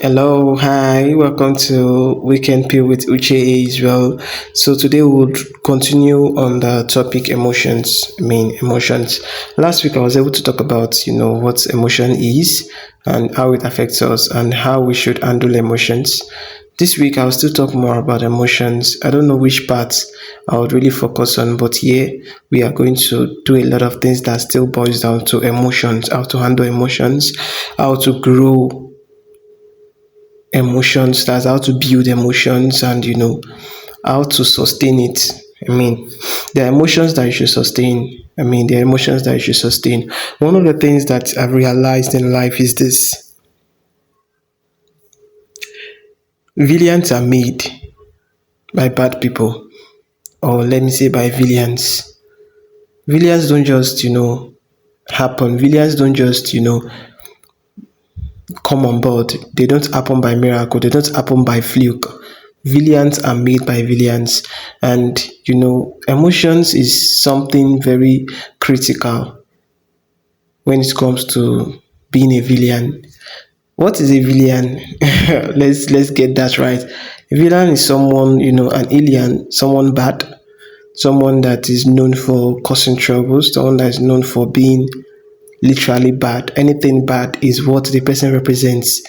Hello, hi, welcome to Weekend Peel with Uche A as well. So today we'll continue on the topic emotions. Emotions. Last week I was able to talk about what emotion is and how it affects us and how we should handle emotions. This week I'll still talk more about emotions. I don't know which parts I would really focus on, but here we are going to do a lot of things that still boils down to emotions, how to handle emotions, how to grow emotions. That's how to build emotions and how to sustain it. There are emotions that you should sustain. There are emotions that you should sustain. One of the things that I've realized in life is this: villains are made by bad people, or let me say by villains. Villains don't just happen. Villains don't just come on board. They don't happen by miracle. They don't happen by fluke. Villains are made by villains, and emotions is something very critical when it comes to being a villain. What is a villain? Let's get that right. A villain is someone, an alien, someone bad, someone that is known for causing troubles, someone that is known for being literally bad. Anything bad is what the person represents.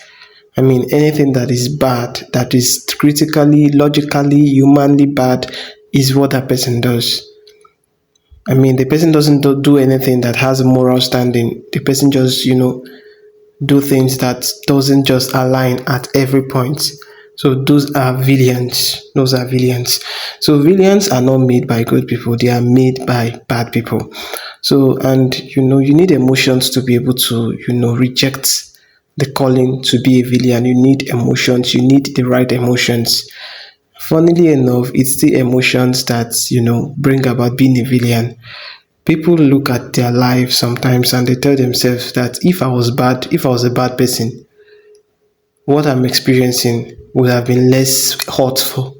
Anything that is bad, that is critically, logically, humanly bad, is what that person does. The person doesn't do anything that has a moral standing. The person just, do things that doesn't just align at every point. So those are villains. Those are villains. So villains are not made by good people. They are made by bad people. So, and you need emotions to be able to reject the calling to be a villain. You need emotions. You need the right emotions. Funnily enough, it's the emotions that bring about being a villain. People look at their life sometimes and they tell themselves that if I was a bad person, what I'm experiencing would have been less hurtful.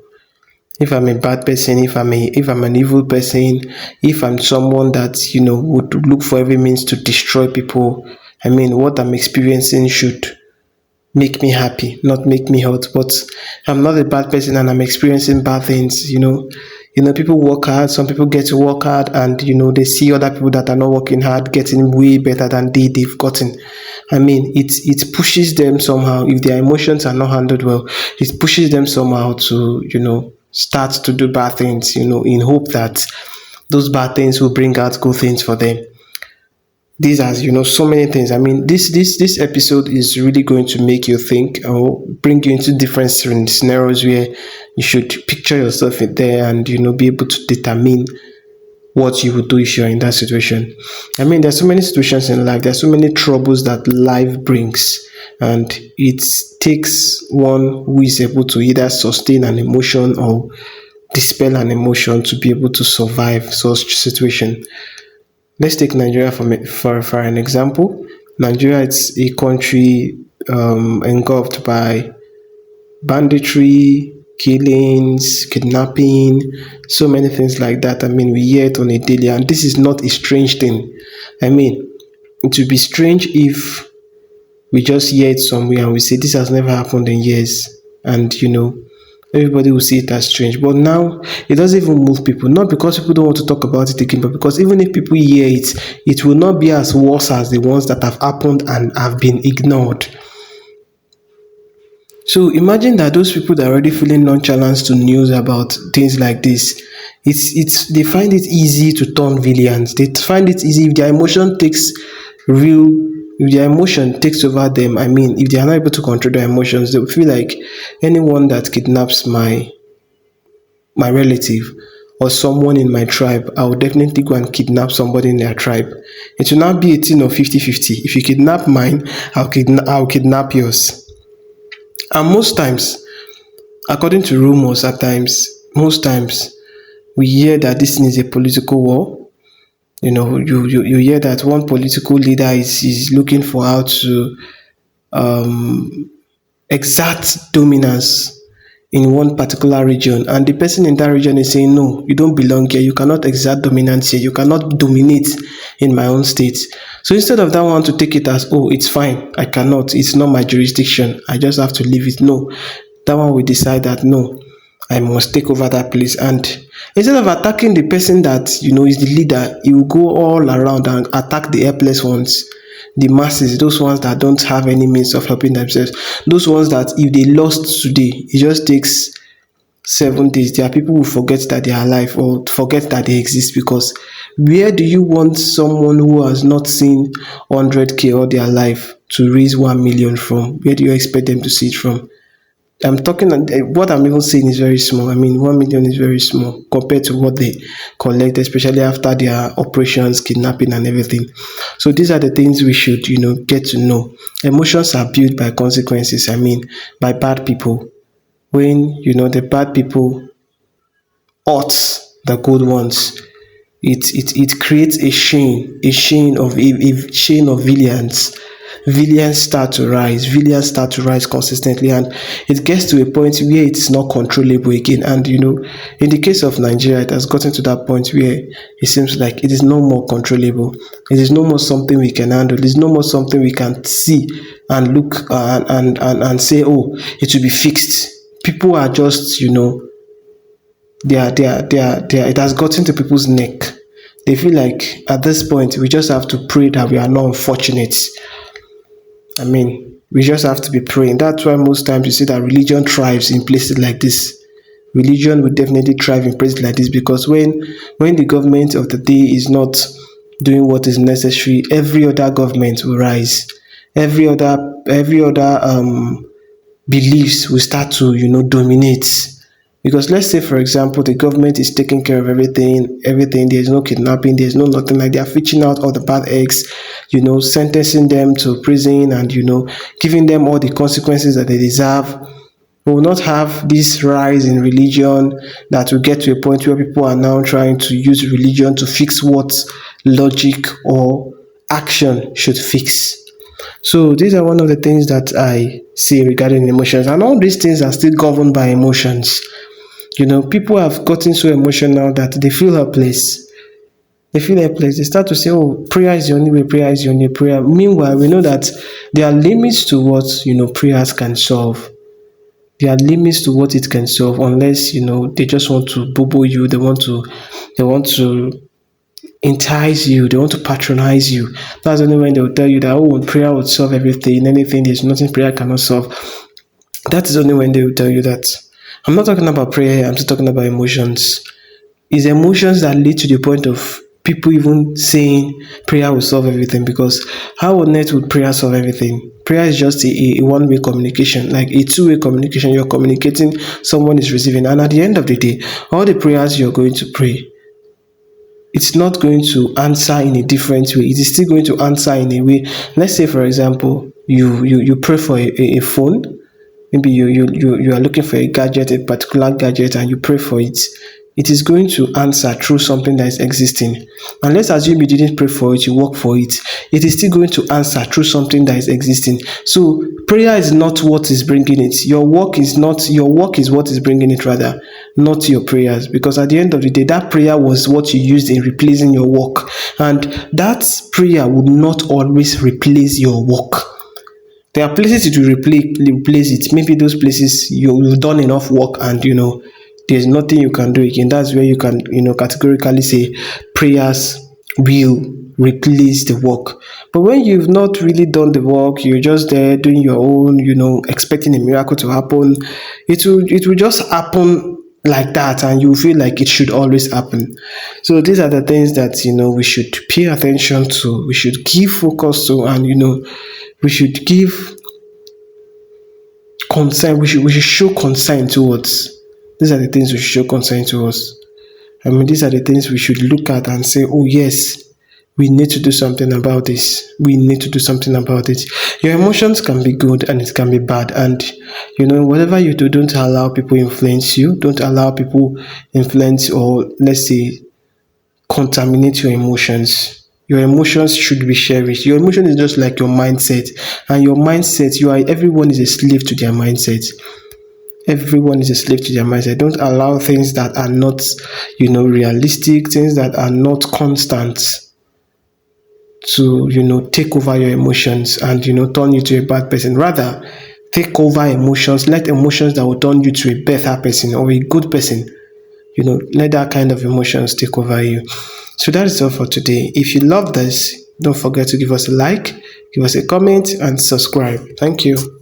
If I'm a bad person, if I'm an evil person, if I'm someone that would look for every means to destroy people, what I'm experiencing should make me happy, not make me hurt. But I'm not a bad person and I'm experiencing bad things. People work hard. Some people get to work hard, and they see other people that are not working hard getting way better than they've gotten. It pushes them somehow. If their emotions are not handled well, it pushes them somehow to start to do bad things. In hope that those bad things will bring out good things for them. These are so many things. This episode is really going to make you think or bring you into different scenarios where you should picture yourself in there and be able to determine what you would do if you're in that situation. There's so many situations in life, there's so many troubles that life brings, and it takes one who is able to either sustain an emotion or dispel an emotion to be able to survive such situation. Let's take Nigeria for an example. Nigeria is a country engulfed by banditry, killings, kidnapping, so many things like that. We hear it on a daily, and this is not a strange thing. It would be strange if we just hear it somewhere and we say this has never happened in years, and everybody will see it as strange. But now it doesn't even move people, not because people don't want to talk about it again, but because even if people hear it, it will not be as worse as the ones that have happened and have been ignored. So imagine that those people that are already feeling nonchalant to news about things like this, they find it easy to turn villains. They find it easy if their emotion takes real if their emotion takes over them. If they are not able to control their emotions, they will feel like anyone that kidnaps my relative or someone in my tribe, I will definitely go and kidnap somebody in their tribe. It will not be a thing of 50-50. If you kidnap mine, I'll kidnap yours. And most times, according to rumors, most times, we hear that this thing is a political war. You hear that one political leader is looking for how to exert dominance in one particular region, and the person in that region is saying, no, you don't belong here, you cannot exert dominance here, you cannot dominate in my own state. So instead of that one to take it as, oh, it's fine, I cannot, it's not my jurisdiction, I just have to leave it. No, that one will decide that, no, I must take over that place. And instead of attacking the person that is the leader, he will go all around and attack the helpless ones, the masses, those ones that don't have any means of helping themselves, those ones that if they lost today, it just takes 7 days. There are people who forget that they are alive or forget that they exist, because where do you want someone who has not seen 100k all their life to raise 1 million from? Where do you expect them to see it from? I'm talking, what I'm even saying is very small. I mean, 1 million is very small compared to what they collect, especially after their operations, kidnapping, and everything. So these are the things we should, get to know. Emotions are built by consequences. I mean, by bad people. When, the bad people hurt the good ones, it creates a chain of villains. Villains start to rise consistently, and it gets to a point where it's not controllable again. And in the case of Nigeria, it has gotten to that point where it seems like it is no more controllable. It is no more something we can handle. It is no more something we can see and look, and say, oh, it will be fixed. People are just, it has gotten to people's neck. They feel like at this point we just have to pray that we are not unfortunate. I mean, we just have to be praying. That's why most times you see that religion thrives in places like this. Religion will definitely thrive in places like this, because when the government of the day is not doing what is necessary, every other government will rise. Every other beliefs will start to dominate. Because let's say, for example, the government is taking care of everything, there's no kidnapping, there's no nothing, like they are fishing out all the bad eggs, sentencing them to prison, and giving them all the consequences that they deserve. We will not have this rise in religion that will get to a point where people are now trying to use religion to fix what logic or action should fix. So these are one of the things that I say regarding emotions, and all these things are still governed by emotions. People have gotten so emotional that they feel helpless. They feel helpless. They start to say, oh, prayer is the only way, prayer is the only prayer. Meanwhile, we know that there are limits to what prayers can solve. There are limits to what it can solve, unless they just want to bobo you, they want to entice you, they want to patronize you. That's only when they will tell you that, oh, prayer would solve everything, anything, there's nothing prayer cannot solve. That is only when they will tell you that. I'm not talking about prayer, I'm still talking about emotions. It's emotions that lead to the point of people even saying prayer will solve everything, because how on earth would prayer solve everything? Prayer is just a one-way communication, like a two-way communication. You're communicating, someone is receiving, and at the end of the day, all the prayers you're going to pray, it's not going to answer in a different way. It is still going to answer in a way. Let's say, for example, you pray for a phone. Maybe you are looking for a gadget, a particular gadget, and you pray for it. It is going to answer through something that is existing. And let's assume you didn't pray for it, you work for it. It is still going to answer through something that is existing. So prayer is not what is bringing it. Your work is what is bringing it, rather, not your prayers. Because at the end of the day, that prayer was what you used in replacing your work. And that prayer would not always replace your work. There are places it will replace it. Maybe those places you've done enough work, and there's nothing you can do again. That's where you can categorically say prayers will replace the work. But when you've not really done the work, you're just there doing your own, expecting a miracle to happen, it will just happen like that, and you feel like it should always happen. So these are the things that we should pay attention to, we should give focus to, and we should give concern, we should show concern towards. These are the things we should show concern towards. I mean, these are the things we should look at and say, oh yes, we need to do something about this. We need to do something about it. Your emotions can be good and it can be bad. And whatever you do, don't allow people influence you. Don't allow people influence, or let's say, contaminate your emotions. Your emotions should be cherished. Your emotion is just like your mindset. And your mindset, everyone is a slave to their mindset. Everyone is a slave to their mindset. Don't allow things that are not, realistic, things that are not constant to, take over your emotions and, turn you to a bad person. Rather, take over emotions. Let emotions that will turn you to a better person or a good person, let that kind of emotions take over you. So that is all for today. If you love this, don't forget to give us a like, give us a comment, and subscribe. Thank you.